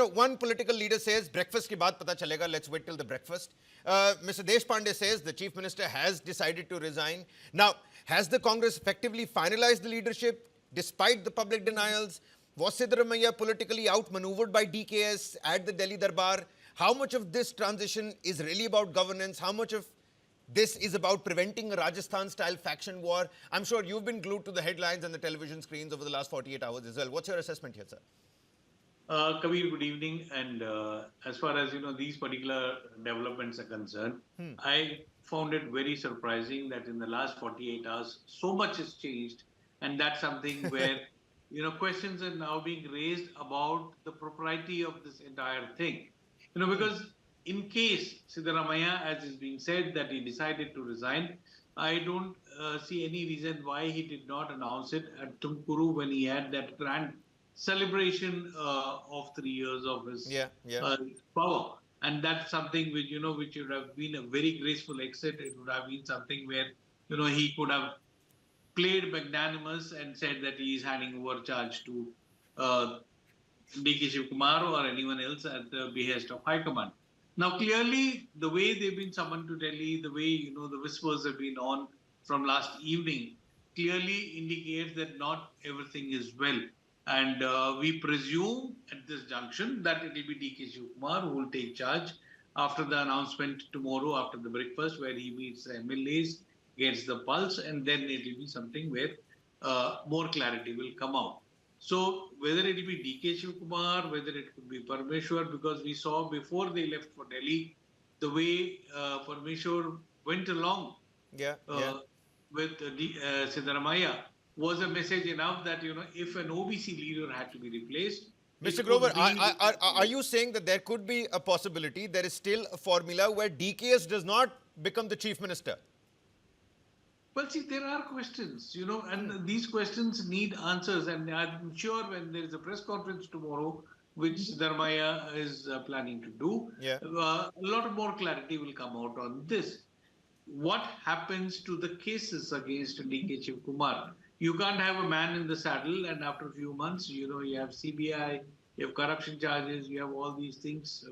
one political leader says, breakfast ke baad pata chalega, let's wait till the breakfast. Mr. Deshpande says the chief minister has decided to resign. Now, has the Congress effectively finalized the leadership despite the public denials? Was Siddaramaiah politically outmaneuvered by DKS at the Delhi Darbar? How much of this transition is really about governance? How much of this is about preventing a Rajasthan-style faction war? I'm sure you've been glued to the headlines and the television screens over the last 48 hours as well. What's your assessment here, sir? Kabir, good evening. And as far as these particular developments are concerned, I found it very surprising that in the last 48 hours, so much has changed, and that's something where questions are now being raised about the propriety of this entire thing. Because in case Siddaramaiah, as is being said, that he decided to resign, I don't see any reason why he did not announce it at Tumkuru when he had that grand celebration of 3 years of his power. And that's something which, which would have been a very graceful exit. It would have been something where, he could have played magnanimous and said that he is handing over charge to DK Shivakumar or anyone else at the behest of High Command. Now, clearly, the way they've been summoned to Delhi, the way, the whispers have been on from last evening, clearly indicates that not everything is well. And we presume at this junction that it will be DK Shivakumar who will take charge after the announcement tomorrow, after the breakfast, where he meets the MLAs, gets the pulse, and then it will be something where more clarity will come out. So whether it will be DK Shivakumar, whether it could be Parmeshwar, because we saw before they left for Delhi, the way Parmeshwar went along with Siddaramaiah was a message enough that, if an OBC leader had to be replaced. Mr. Grover, are you saying that there could be a possibility, there is still a formula where DKS does not become the chief minister? Well, see, there are questions, and these questions need answers. And I'm sure when there is a press conference tomorrow, which Siddaramaiah is planning to do, a lot more clarity will come out on this. What happens to the cases against DK Shivakumar? You can't have a man in the saddle and after a few months, you have CBI, you have corruption charges, you have all these things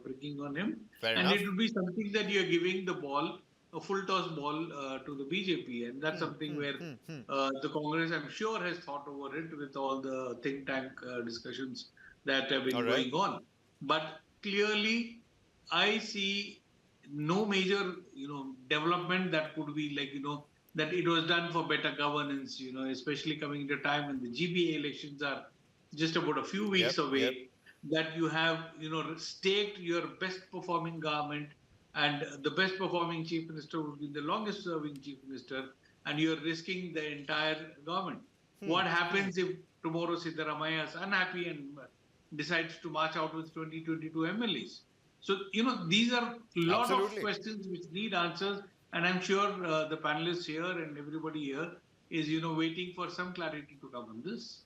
breaking on him. Fair enough. It will be something that you're giving the ball, a full toss ball to the BJP. And that's something where the Congress, I'm sure, has thought over it with all the think tank discussions that have been going on. But clearly, I see no major, development that could be like, that it was done for better governance, especially coming into time when the GBA elections are just about a few weeks away, that you have, staked your best performing government, and the best performing chief minister would be the longest serving chief minister, and you're risking the entire government. What happens if tomorrow Siddaramaiah is unhappy and decides to march out with 2022 MLAs? So, these are a lot of questions which need answers. And I'm sure the panelists here and everybody here is, waiting for some clarity to come on this.